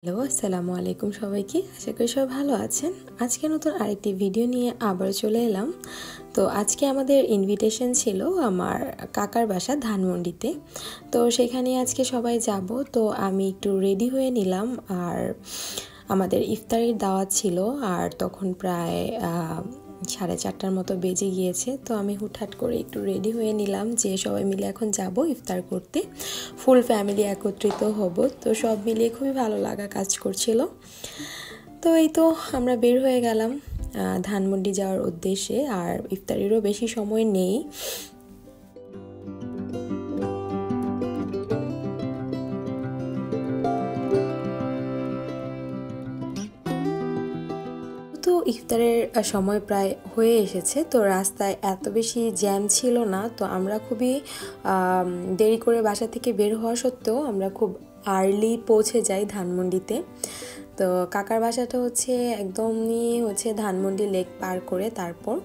Hello, আসসালামু আলাইকুম সবাইকে। আশা করি সবাই ভালো আছেন। আজকে নতুন আরেকটি ভিডিও নিয়ে আবার চলে এলাম। তো আজকে আমাদের ইনভিটেশন ছিল আমার কাকার বাসা ধানমন্ডিতে। তো সেখানে আজকে সবাই যাব। তো আমি একটু রেডি হয়ে নিলাম। আর আমাদের ইফতারির দাওয়াত ছিল, আর তখন প্রায় 4:30টার মতো বেজে গিয়েছে। তো আমি হুটহাট করে একটু রেডি হয়ে নিলাম যে সবাই মিলে এখন যাব ইফতার করতে, ফুল ফ্যামিলি একত্রিত হব। তো সব মিলিয়ে খুবই ভালো লাগা কাজ করছিল। তো এই তো আমরা বের হয়ে গেলাম ধানমন্ডি যাওয়ার উদ্দেশ্যে। আর ইফতারিরও বেশি সময় নেই। তো ইফতারের সময় প্রায় হয়ে এসেছে। তো রাস্তায় এত বেশি জ্যাম ছিল না। তো আমরা খুবই দেরি করে বাসা থেকে বের হওয়া সত্ত্বেও আমরা খুব আর্লি পৌঁছে যাই ধানমন্ডিতে। তো কাকার বাসাটা একদমই ধানমন্ডি লেক পার করে তারপর।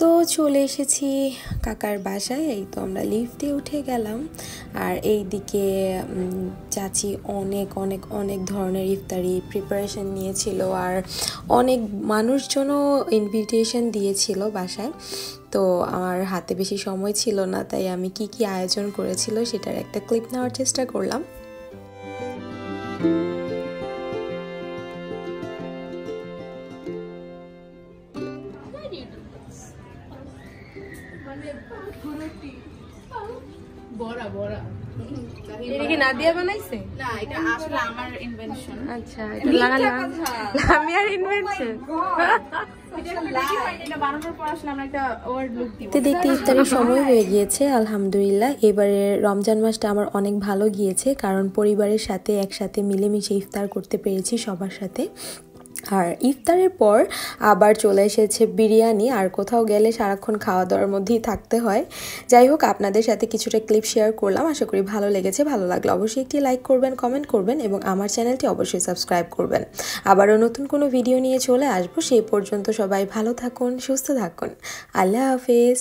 তো চলে এসেছি কাকার বাসায়। এই তো আমরা লিফটে উঠে গেলাম। আর এই দিকে চাচি অনেক অনেক অনেক ধরনের ইফতারি প্রিপারেশন নিয়েছিল, আর অনেক মানুষজনও ইনভিটেশন দিয়েছিল বাসায়। তো আমার হাতে বেশি সময় ছিল না, তাই আমি কি কি আয়োজন করেছিল সেটার একটা ক্লিপ নেওয়ার চেষ্টা করলাম। বড়া বড়া এটা কি নাদিয়া বানাইছে? না, এটা আসলে আমার ইনভেনশন। আচ্ছা, এটা লামিয়ার ইনভেনশন। এটা বানানোর পর আসলে আমরা একটা ওয়ার্ড লুক দিব। দেখতে ইফতারের সময় হয়ে গিয়েছে। আলহামদুলিল্লাহ, এবারে রমজান মাসটা আমার অনেক ভালো গিয়েছে, কারণ পরিবারের সাথে একসাথে মিলেমিশে ইফতার করতে পেরেছি সবার সাথে। আর ইফতারের পর আবার চলে এসেছে বিরিয়ানি। আর কোথাও গেলে সারাক্ষণ খাওয়া দাওয়ার মধ্যেই থাকতে হয়। যাই হোক, আপনাদের সাথে কিছুটা ক্লিপ শেয়ার করলাম। আশা করি ভালো লেগেছে। ভালো লাগলে অবশ্যই একটি লাইক করবেন, কমেন্ট করবেন এবং আমার চ্যানেলটি অবশ্যই সাবস্ক্রাইব করবেন। আবারও নতুন কোনো ভিডিও নিয়ে চলে আসবো। সেই পর্যন্ত সবাই ভালো থাকুন, সুস্থ থাকুন। আল্লাহ হাফেজ।